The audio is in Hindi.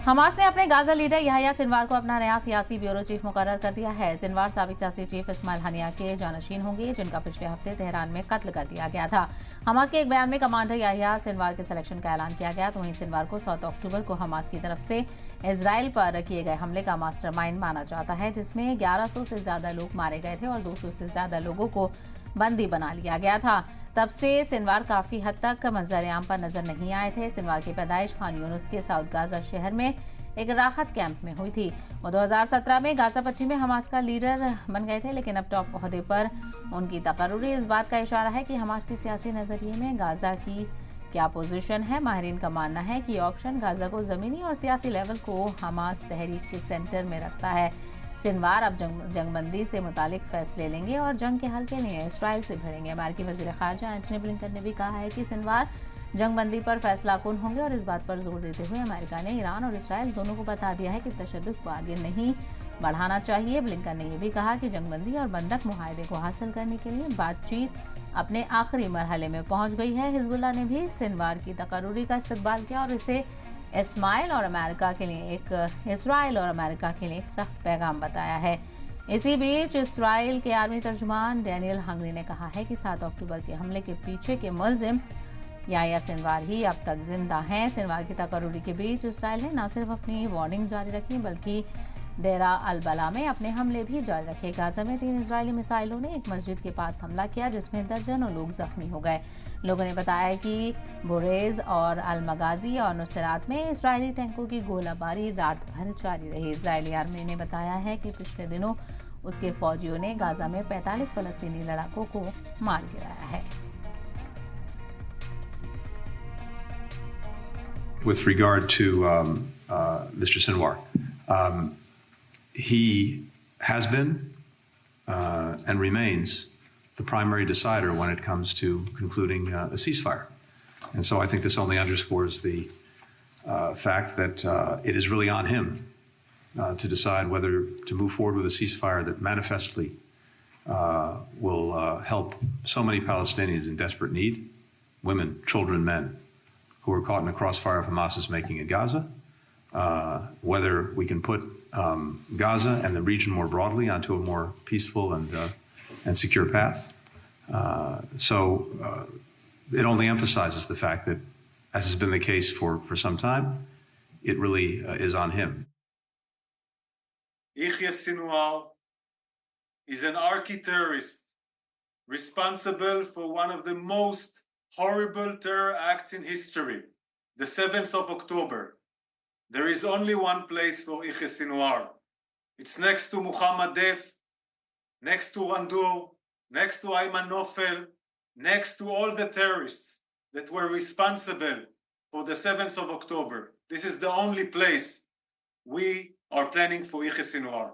हमास ने अपने गाजा लीडर याहिया सिनवार को अपना नया सियासी ब्यूरो चीफ मुकर्रर कर दिया है। सिनवार साबिक सियासी चीफ al-Thani के जानशीन होंगे, जिनका पिछले हफ्ते तेहरान में कत्ल कर दिया गया था। हमास के एक बयान में कमांडर याहिया सिनवार के सिलेक्शन का ऐलान किया गया। तो वहीं सिनवार को 7 अक्टूबर को हमास की तरफ से इसराइल पर किए गए हमले का मास्टरमाइंड माना जाता है, जिसमें 1100 से ज्यादा लोग मारे गए थे और 200 से ज्यादा लोगों को बंदी बना लिया गया था। तब से सिनवार काफी हद तक मंजर-ए-आम पर नजर नहीं आए थे। सिनवार की पैदाइश खान यूनुस के साउथ गाजा शहर में एक राहत कैंप में हुई थी। वो 2017 में गाजा पट्टी में हमास का लीडर बन गए थे, लेकिन अब टॉप ओहदे पर उनकी तकर्रुरी इस बात का इशारा है कि हमास के सियासी नजरिए में गाजा की क्या पोजीशन है। माहिरीन का मानना है कि ऑप्शन गाजा को जमीनी और सियासी लेवल को हमास तहरीक के सेंटर में रखता है। सिनवार अब जंगबंदी से मुतालिक फैसले लेंगे और जंग के हल के लिए इसराइल से भिड़ेंगे। अमेरिकी वज़ीर ख़ारजा एंटनी ब्लिंकन ने भी कहा है कि सिनवार जंगबंदी पर फैसला कुन होंगे और इस बात पर जोर देते हुए अमेरिका ने ईरान और इसराइल दोनों को बता दिया है कि तशद्दुद को आगे नहीं बढ़ाना चाहिए। ब्लिंकन ने यह भी कहा कि जंगबंदी और बंधक मुआहदे को हासिल करने के लिए बातचीत अपने आखिरी मरहले में पहुंच गई है। हिजबुल्लाह ने भी सिनवार की तकर्रुरी का इस्तकबाल किया और इसे इसराइल और अमेरिका के लिए एक सख्त पैगाम बताया है। इसी बीच इसराइल के आर्मी तर्जुमान डैनियल हंगरी ने कहा है कि 7 अक्टूबर के हमले के पीछे के मुलजिम याहिया सिनवार ही अब तक जिंदा हैं। सिनवार की तकर्रुरी के बीच इसराइल ने न सिर्फ अपनी वार्निंग जारी रखी बल्कि डेरा अल-बला में अपने हमले भी जारी रखे। गाजा में 3 इजरायली मिसाइलों ने एक मस्जिद के पास हमला किया, जिसमें दर्जनों लोग जख्मी हो गए। लोगों ने बताया कि बुरेज और अल-मगाजी और नुसरात में इसराइली टैंकों की गोलाबारी रात भर जारी रही। इजरायली आर्मी ने बताया है कि पिछले दिनों उसके फौजियों ने गाजा में 45 फलस्तीनी लड़ाकों को मार गिराया है। With regard to Mr. Sinwar, he has been and remains the primary decider when it comes to concluding a ceasefire. And so I think this only underscores the fact that it is really on him to decide whether to move forward with a ceasefire that manifestly will help so many Palestinians in desperate need, women, children, men, who are caught in the crossfire of Hamas's making in Gaza, whether we can put Gaza and the region more broadly onto a more peaceful and secure path. So it only emphasizes the fact that, as has been the case for some time, it really is on him. Yahya Sinwar is an archi-terrorist responsible for one of the most horrible terror acts in history, the 7th of October. There is only one place for Yahya Sinwar. It's next to Mohammed, next to Randur, next to Ayman Nofel, next to all the terrorists that were responsible for the 7th of October. This is the only place we are planning for Yahya Sinwar.